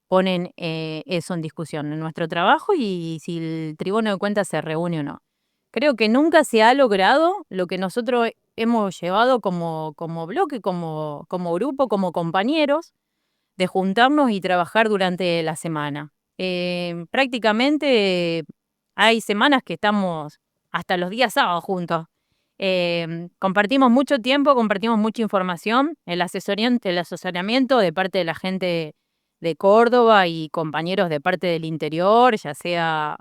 ponen eso en discusión, en nuestro trabajo y si el Tribuno de Cuentas se reúne o no. Creo que nunca se ha logrado lo que nosotros hemos llevado como bloque, como grupo, como compañeros, de juntarnos y trabajar durante la semana. Prácticamente hay semanas que estamos hasta los días sábados juntos. Compartimos mucho tiempo, compartimos mucha información, el asesoramiento de parte de la gente de Córdoba y compañeros de parte del interior, ya sea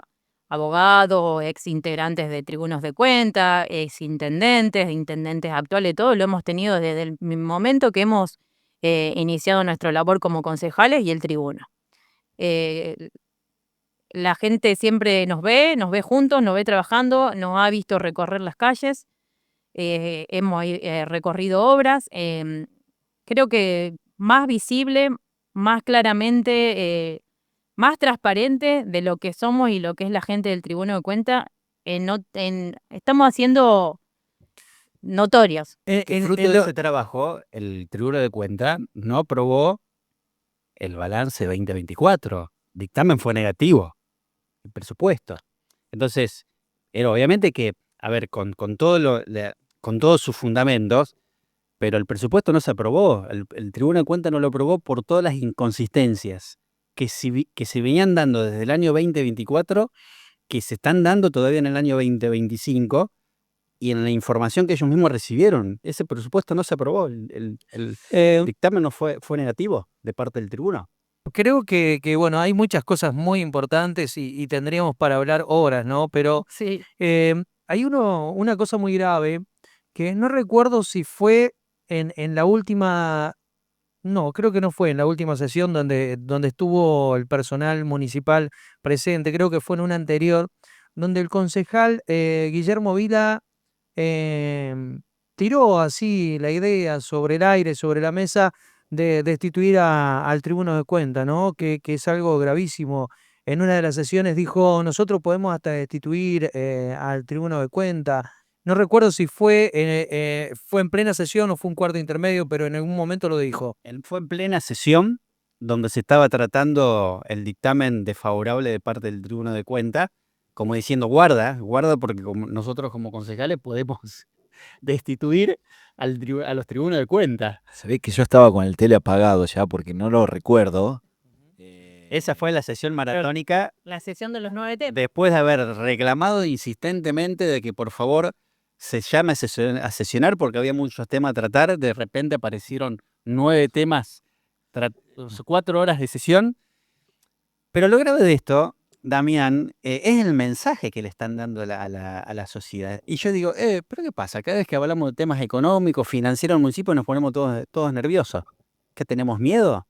abogados, ex integrantes de tribunos de cuenta, ex intendentes actuales, todo lo hemos tenido desde el momento que hemos iniciado nuestra labor como concejales y el tribuno. La gente siempre nos ve juntos, nos ve trabajando, nos ha visto recorrer las calles, hemos recorrido obras. Creo que más visible, más claramente, más transparente de lo que somos y lo que es la gente del Tribuno de Cuenta, estamos haciendo notorios. Que fruto de ese trabajo, el Tribuno de Cuentas no aprobó el balance 2024. Dictamen fue negativo, el presupuesto. Entonces, era obviamente que, a ver, con todos sus fundamentos, pero el presupuesto no se aprobó. El Tribuno de Cuentas no lo aprobó por todas las inconsistencias que se venían dando desde el año 2024, que se están dando todavía en el año 2025, y en la información que ellos mismos recibieron. Ese presupuesto no se aprobó. El dictamen no fue negativo de parte del tribuno. Creo que bueno, hay muchas cosas muy importantes y tendríamos para hablar horas, ¿no? Pero Sí. hay una cosa muy grave que no recuerdo si fue en la última, no, creo que no fue en la última sesión donde estuvo el personal municipal presente, creo que fue en una anterior, donde el concejal Guillermo Vila tiró así la idea sobre el aire, sobre la mesa, de destituir al Tribuno de Cuentas, ¿no? Que es algo gravísimo. En una de las sesiones dijo, nosotros podemos hasta destituir al Tribuno de Cuentas. No recuerdo si fue en plena sesión o fue un cuarto intermedio, pero en algún momento lo dijo. Fue en plena sesión donde se estaba tratando el dictamen desfavorable de parte del Tribuno de Cuentas, como diciendo, guarda, porque nosotros como concejales podemos destituir a los tribunos de cuentas. Se ve que yo estaba con el tele apagado ya porque no lo recuerdo. Esa fue la sesión maratónica. La sesión de los 9 temas. Después de haber reclamado insistentemente de que por favor se llame a sesionar porque había muchos temas a tratar, de repente aparecieron 9 temas, 4 horas de sesión. Pero lo grave de esto, Damián, es el mensaje que le están dando a la sociedad. Y yo digo, ¿pero qué pasa? Cada vez que hablamos de temas económicos, financieros en el municipio, nos ponemos todos nerviosos. ¿Qué tenemos miedo?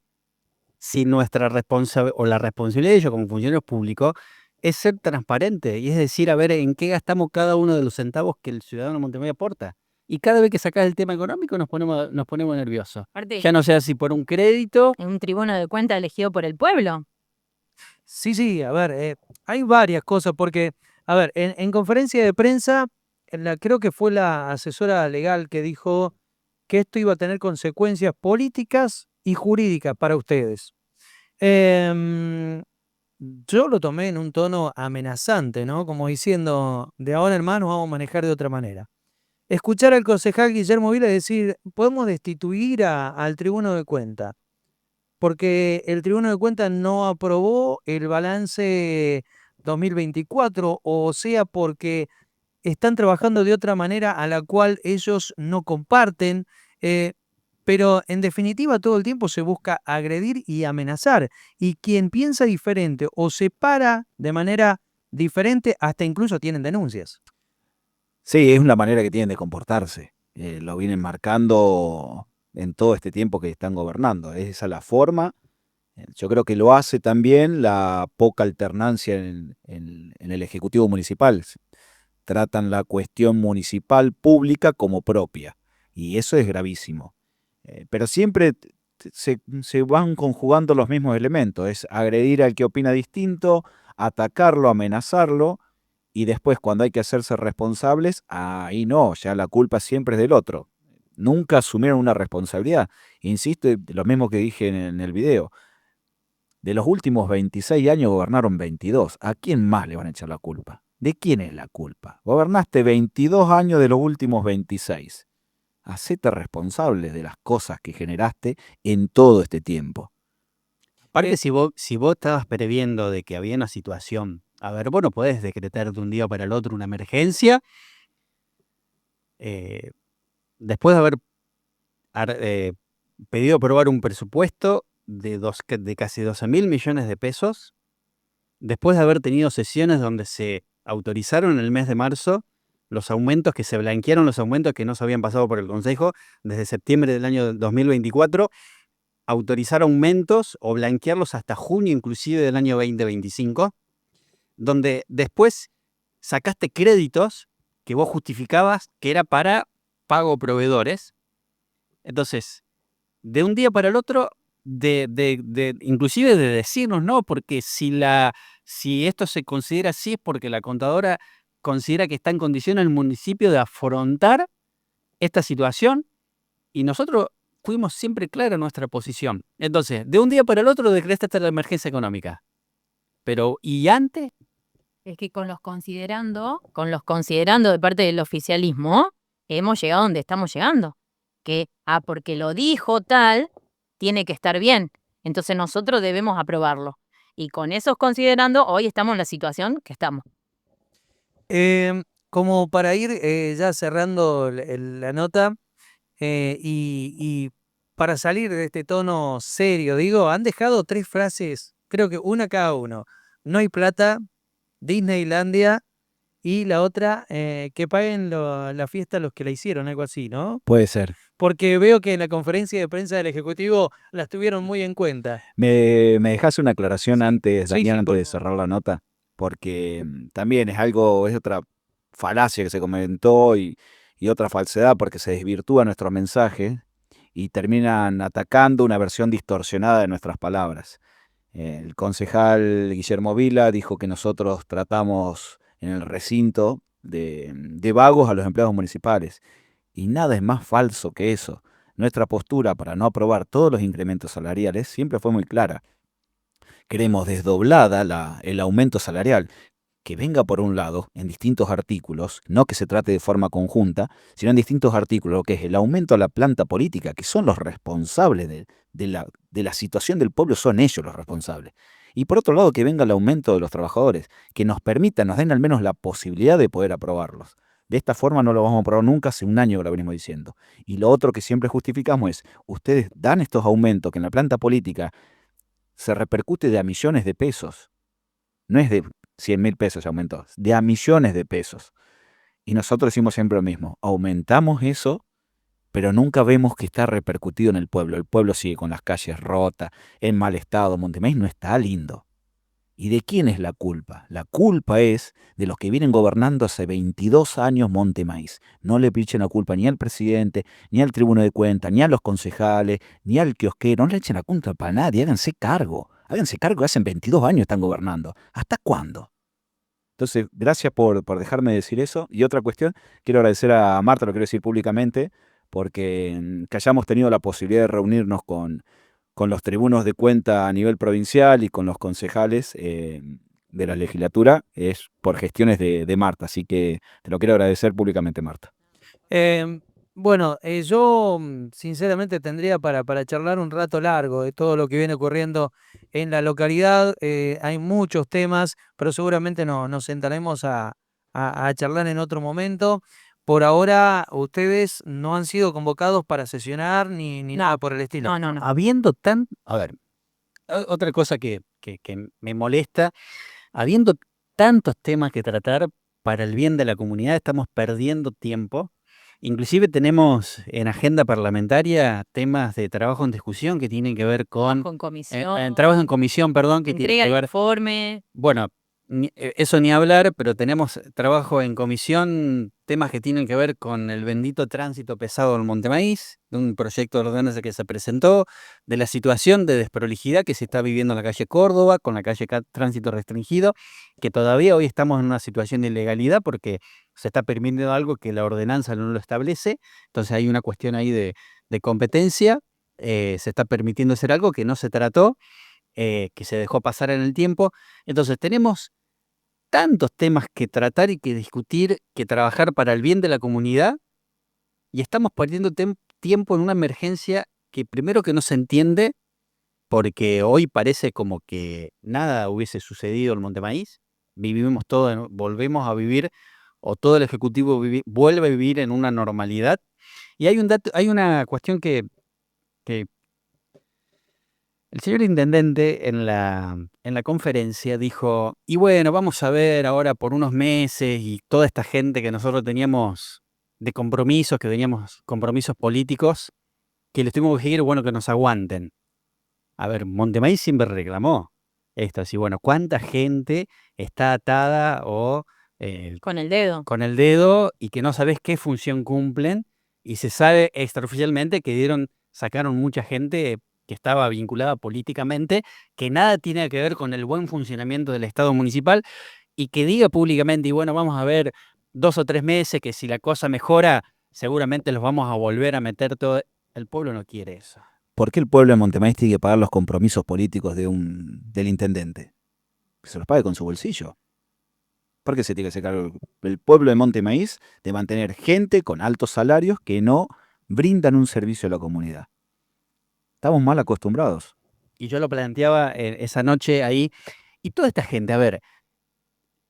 Si nuestra responsabilidad o la responsabilidad de ellos como funcionarios públicos es ser transparente y es decir, a ver en qué gastamos cada uno de los centavos que el ciudadano de Montevideo aporta. Y cada vez que sacas el tema económico nos ponemos nerviosos. Aparte, Ya no sea si por un crédito. en un tribuno de cuentas elegido por el pueblo. Sí, a ver, hay varias cosas porque, a ver, en conferencia de prensa, creo que fue la asesora legal que dijo que esto iba a tener consecuencias políticas y jurídicas para ustedes. Yo lo tomé en un tono amenazante, ¿no? Como diciendo, de ahora en más nos vamos a manejar de otra manera. Escuchar al concejal Guillermo Vila decir, podemos destituir al Tribuno de Cuentas, porque el Tribuno de Cuentas no aprobó el balance 2024, o sea, porque están trabajando de otra manera a la cual ellos no comparten, pero en definitiva todo el tiempo se busca agredir y amenazar, y quien piensa diferente o se para de manera diferente, hasta incluso tienen denuncias. Sí, es una manera que tienen de comportarse. Lo vienen marcando en todo este tiempo que están gobernando. Es esa la forma. Yo creo que lo hace también la poca alternancia en el Ejecutivo Municipal. Tratan la cuestión municipal pública como propia, y eso es gravísimo. Pero siempre se van conjugando los mismos elementos. Es agredir al que opina distinto, atacarlo, amenazarlo, y después cuando hay que hacerse responsables, ahí no, ya la culpa siempre es del otro. Nunca asumieron una responsabilidad. Insisto, lo mismo que dije en el video. De los últimos 26 años gobernaron 22. ¿A quién más le van a echar la culpa? ¿De quién es la culpa? Gobernaste 22 años de los últimos 26. Hacete responsable de las cosas que generaste en todo este tiempo. Aparte, si vos estabas previendo de que había una situación, a ver, vos no podés decretar de un día para el otro una emergencia, después de haber pedido aprobar un presupuesto de casi 12.000 millones de pesos, después de haber tenido sesiones donde se autorizaron en el mes de marzo los aumentos que se blanquearon, los aumentos que no se habían pasado por el Consejo desde septiembre del año 2024, autorizar aumentos o blanquearlos hasta junio inclusive del año 2025, donde después sacaste créditos que vos justificabas que era para pago proveedores. Entonces, de un día para el otro, inclusive de decirnos, no, porque si esto se considera así es porque la contadora considera que está en condiciones el municipio de afrontar esta situación, y nosotros fuimos siempre claros en nuestra posición. Entonces, de un día para el otro decretaste la emergencia económica. Pero, ¿y antes? Es que con los considerando de parte del oficialismo, hemos llegado donde estamos llegando. Que, porque lo dijo tal, tiene que estar bien. Entonces nosotros debemos aprobarlo. Y con esos considerando, hoy estamos en la situación que estamos. Como para ir ya cerrando la nota, y para salir de este tono serio, digo, han dejado 3 frases, creo que una cada uno. No hay plata, Disneylandia, y la otra, que paguen la fiesta los que la hicieron, algo así, ¿no? Puede ser. Porque veo que en la conferencia de prensa del Ejecutivo las tuvieron muy en cuenta. ¿Me dejás una aclaración antes, Sí, Daniel, sí, antes por de favor. cerrar la nota? Porque también es otra falacia que se comentó y otra falsedad, porque se desvirtúa nuestro mensaje y terminan atacando una versión distorsionada de nuestras palabras. El concejal Guillermo Vila dijo que nosotros tratamos en el recinto de vagos a los empleados municipales, y nada es más falso que eso. Nuestra postura para no aprobar todos los incrementos salariales siempre fue muy clara. Queremos desdoblada el aumento salarial, que venga por un lado en distintos artículos, no que se trate de forma conjunta, sino en distintos artículos, lo que es el aumento a la planta política, que son los responsables de la situación del pueblo, son ellos los responsables. Y por otro lado, que venga el aumento de los trabajadores, que nos den al menos la posibilidad de poder aprobarlos. De esta forma no lo vamos a aprobar nunca, hace un año que lo venimos diciendo. Y lo otro que siempre justificamos es, ustedes dan estos aumentos que en la planta política se repercute de a millones de pesos. No es de 100.000 pesos aumentó, de a millones de pesos. Y nosotros decimos siempre lo mismo, aumentamos eso, pero nunca vemos que está repercutido en el pueblo. El pueblo sigue con las calles rotas, en mal estado, Montemaíz no está lindo. ¿Y de quién es la culpa? La culpa es de los que vienen gobernando hace 22 años Montemaíz. No le echen la culpa ni al presidente, ni al tribuno de cuentas, ni a los concejales, ni al kiosquero. No le echen la culpa para nadie, háganse cargo. Háganse cargo, hace 22 años están gobernando. ¿Hasta cuándo? Entonces, gracias por dejarme decir eso. Y otra cuestión, quiero agradecer a Marta, lo quiero decir públicamente, porque que hayamos tenido la posibilidad de reunirnos con los tribunos de cuenta a nivel provincial y con los concejales de la legislatura, es por gestiones de Marta. Así que te lo quiero agradecer públicamente, Marta. Bueno, yo sinceramente tendría para charlar un rato largo de todo lo que viene ocurriendo en la localidad. Hay muchos temas, pero seguramente nos sentaremos a charlar en otro momento. Por ahora, ustedes no han sido convocados para sesionar ni nada por el estilo. No. Habiendo tan... A ver, otra cosa que me molesta, habiendo tantos temas que tratar para el bien de la comunidad, estamos perdiendo tiempo. Inclusive tenemos en agenda parlamentaria temas de trabajo en discusión que tienen que ver con... Con comisión. trabajo en comisión, perdón, que tienen Entrega que de ver... informe. Bueno, eso ni hablar, pero tenemos trabajo en comisión, temas que tienen que ver con el bendito tránsito pesado del Montemaíz, de un proyecto de ordenanza que se presentó, de la situación de desprolijidad que se está viviendo en la calle Córdoba, con la calle Tránsito Restringido, que todavía hoy estamos en una situación de ilegalidad porque se está permitiendo algo que la ordenanza no lo establece, entonces hay una cuestión ahí de competencia, se está permitiendo hacer algo que no se trató, que se dejó pasar en el tiempo, entonces tenemos tantos temas que tratar y que discutir, que trabajar para el bien de la comunidad, y estamos perdiendo tiempo en una emergencia que primero que no se entiende, porque hoy parece como que nada hubiese sucedido en Montemaíz, vivimos todo, volvemos a vivir, o todo el Ejecutivo vuelve a vivir en una normalidad, y hay una cuestión que el señor intendente en la conferencia dijo, y bueno, vamos a ver ahora por unos meses y toda esta gente que nosotros teníamos de compromisos, que teníamos compromisos políticos, que les tuvimos que decir, bueno, que nos aguanten. A ver, Montemaíz siempre reclamó esto, así, bueno, ¿cuánta gente está atada o Con el dedo. con el dedo y que no sabes qué función cumplen? Y se sabe extraoficialmente que sacaron mucha gente que estaba vinculada políticamente, que nada tiene que ver con el buen funcionamiento del Estado municipal, y que diga públicamente, y bueno, vamos a ver 2 o 3 meses, que si la cosa mejora, seguramente los vamos a volver a meter todo. El pueblo no quiere eso. ¿Por qué el pueblo de Montemaíz tiene que pagar los compromisos políticos del intendente? Que se los pague con su bolsillo. ¿Por qué se tiene que hacer cargo el pueblo de Montemaíz de mantener gente con altos salarios que no brindan un servicio a la comunidad? Estamos mal acostumbrados. Y yo lo planteaba esa noche ahí. Y toda esta gente, a ver,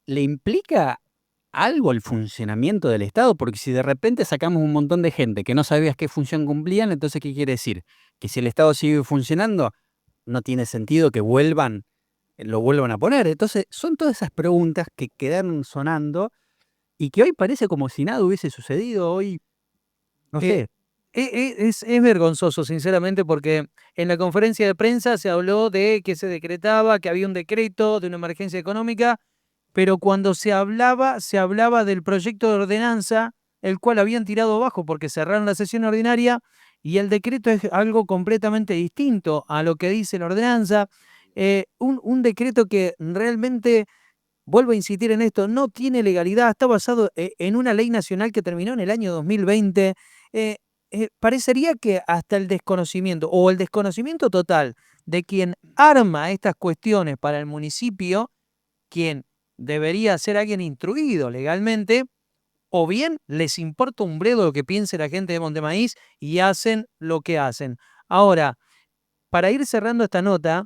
¿le implica algo el funcionamiento del Estado? Porque si de repente sacamos un montón de gente que no sabías qué función cumplían, entonces ¿qué quiere decir? Que si el Estado sigue funcionando, no tiene sentido que lo vuelvan a poner. Entonces son todas esas preguntas que quedaron sonando y que hoy parece como si nada hubiese sucedido. Hoy, no sé. Es vergonzoso, sinceramente, porque en la conferencia de prensa se habló de que se decretaba, que había un decreto de una emergencia económica, pero cuando se hablaba del proyecto de ordenanza, el cual habían tirado abajo porque cerraron la sesión ordinaria, y el decreto es algo completamente distinto a lo que dice la ordenanza. Un decreto que realmente, vuelvo a insistir en esto, no tiene legalidad, está basado en una ley nacional que terminó en el año 2020. Parecería que hasta el desconocimiento o el desconocimiento total de quien arma estas cuestiones para el municipio, quien debería ser alguien instruido legalmente, o bien les importa un bledo lo que piense la gente de Montemaíz y hacen lo que hacen. Ahora, para ir cerrando esta nota,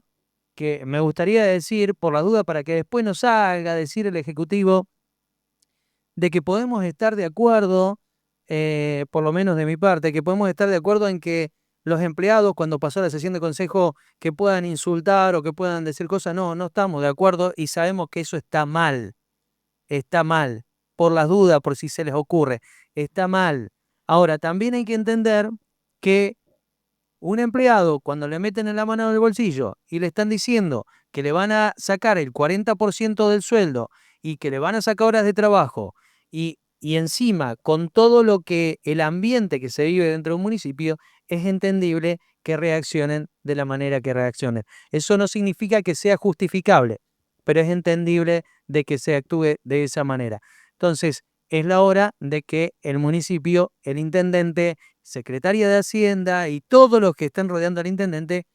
que me gustaría decir, por la duda, para que después no salga a decir el Ejecutivo, de que podemos estar de acuerdo, por lo menos de mi parte, que podemos estar de acuerdo en que los empleados, cuando pasó la sesión de consejo, que puedan insultar o que puedan decir cosas, no estamos de acuerdo y sabemos que eso está mal, por las dudas, por si se les ocurre, está mal. Ahora, también hay que entender que un empleado, cuando le meten en la mano en el bolsillo y le están diciendo que le van a sacar el 40% del sueldo y que le van a sacar horas de trabajo y encima con todo lo que el ambiente que se vive dentro de un municipio, es entendible que reaccionen de la manera que reaccionen. Eso no significa que sea justificable, pero es entendible de que se actúe de esa manera. Entonces, es la hora de que el municipio, el intendente, Secretaría de Hacienda y todos los que estén rodeando al intendente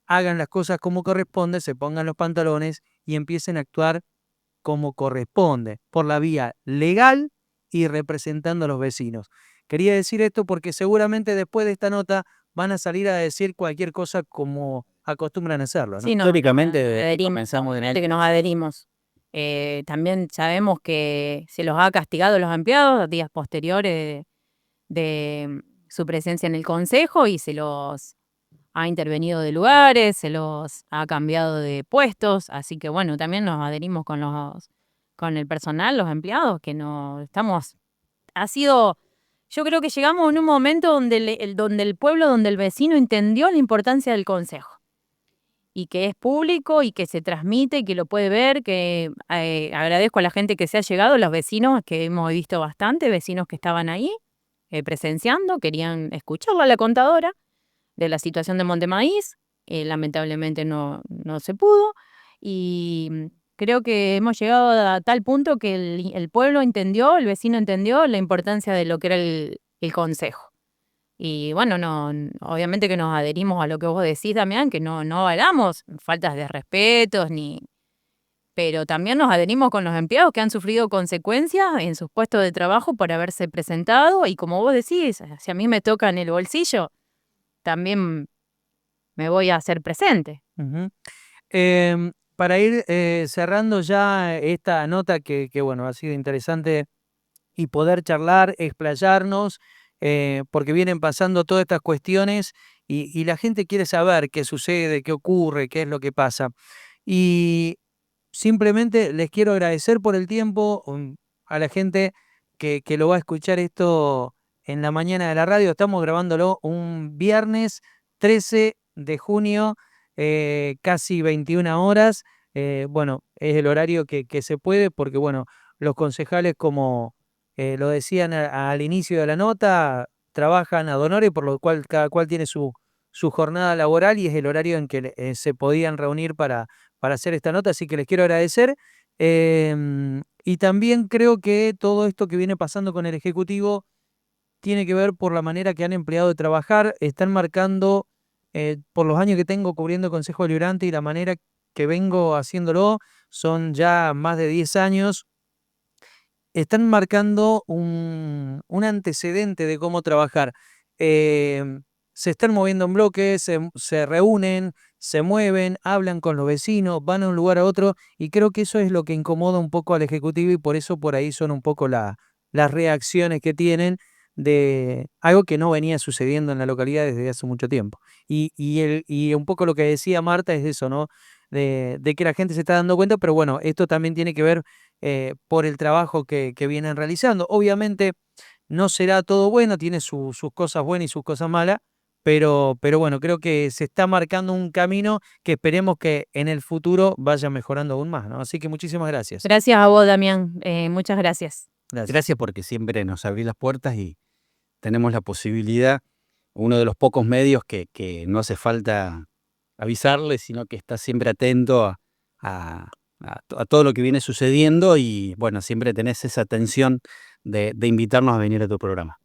hagan las cosas como corresponde, se pongan los pantalones y empiecen a actuar como corresponde, por la vía legal y representando a los vecinos. Quería decir esto porque seguramente después de esta nota van a salir a decir cualquier cosa como acostumbran a hacerlo, ¿no? Sí, Históricamente adherimos, pensamos en obviamente él. que nos adherimos. También sabemos que se los ha castigado a los empleados días posteriores de su presencia en el consejo y se los ha intervenido de lugares, se los ha cambiado de puestos, así que bueno, también nos adherimos con el personal, los empleados, que no estamos, yo creo que llegamos en un momento donde donde el pueblo, donde el vecino entendió la importancia del consejo y que es público y que se transmite y que lo puede ver, que agradezco a la gente que se ha llegado, los vecinos que hemos visto bastante, vecinos que estaban ahí presenciando, querían escucharla a la contadora de la situación de Montemaíz, lamentablemente no se pudo y creo que hemos llegado a tal punto que el pueblo entendió, el vecino entendió la importancia de lo que era el consejo. Y bueno, obviamente que nos adherimos a lo que vos decís, Damián, que no avalamos faltas de respetos pero también nos adherimos con los empleados que han sufrido consecuencias en sus puestos de trabajo por haberse presentado y como vos decís, si a mí me toca en el bolsillo, también me voy a hacer presente. Ujú. Para ir cerrando ya esta nota que bueno, ha sido interesante y poder charlar, explayarnos, porque vienen pasando todas estas cuestiones y la gente quiere saber qué sucede, qué ocurre, qué es lo que pasa. Y simplemente les quiero agradecer por el tiempo a la gente que lo va a escuchar esto en la mañana de la radio. Estamos grabándolo un viernes 13 de junio, casi 21 horas. Bueno, es el horario que se puede porque, bueno, los concejales, como lo decían al inicio de la nota, trabajan ad honorem, por lo cual cada cual tiene su jornada laboral y es el horario en que se podían reunir para hacer esta nota, así que les quiero agradecer. Y también creo que todo esto que viene pasando con el Ejecutivo tiene que ver por la manera que han empleado de trabajar, están marcando, por los años que tengo cubriendo el Consejo Deliberante y la manera que vengo haciéndolo, son ya más de 10 años, están marcando un antecedente de cómo trabajar. Se están moviendo en bloques, se reúnen, se mueven, hablan con los vecinos, van de un lugar a otro, y creo que eso es lo que incomoda un poco al Ejecutivo y por eso por ahí son un poco las reacciones que tienen de algo que no venía sucediendo en la localidad desde hace mucho tiempo. Y un poco lo que decía Marta es eso, ¿no? De que la gente se está dando cuenta, pero bueno, esto también tiene que ver por el trabajo que vienen realizando. Obviamente no será todo bueno, tiene sus cosas buenas y sus cosas malas, pero bueno, creo que se está marcando un camino que esperemos que en el futuro vaya mejorando aún más, ¿no? Así que muchísimas gracias. Gracias a vos, Damián. Muchas gracias. Gracias porque siempre nos abrís las puertas y tenemos la posibilidad, uno de los pocos medios que no hace falta avisarle, sino que está siempre atento a todo lo que viene sucediendo y bueno, siempre tenés esa atención de invitarnos a venir a tu programa.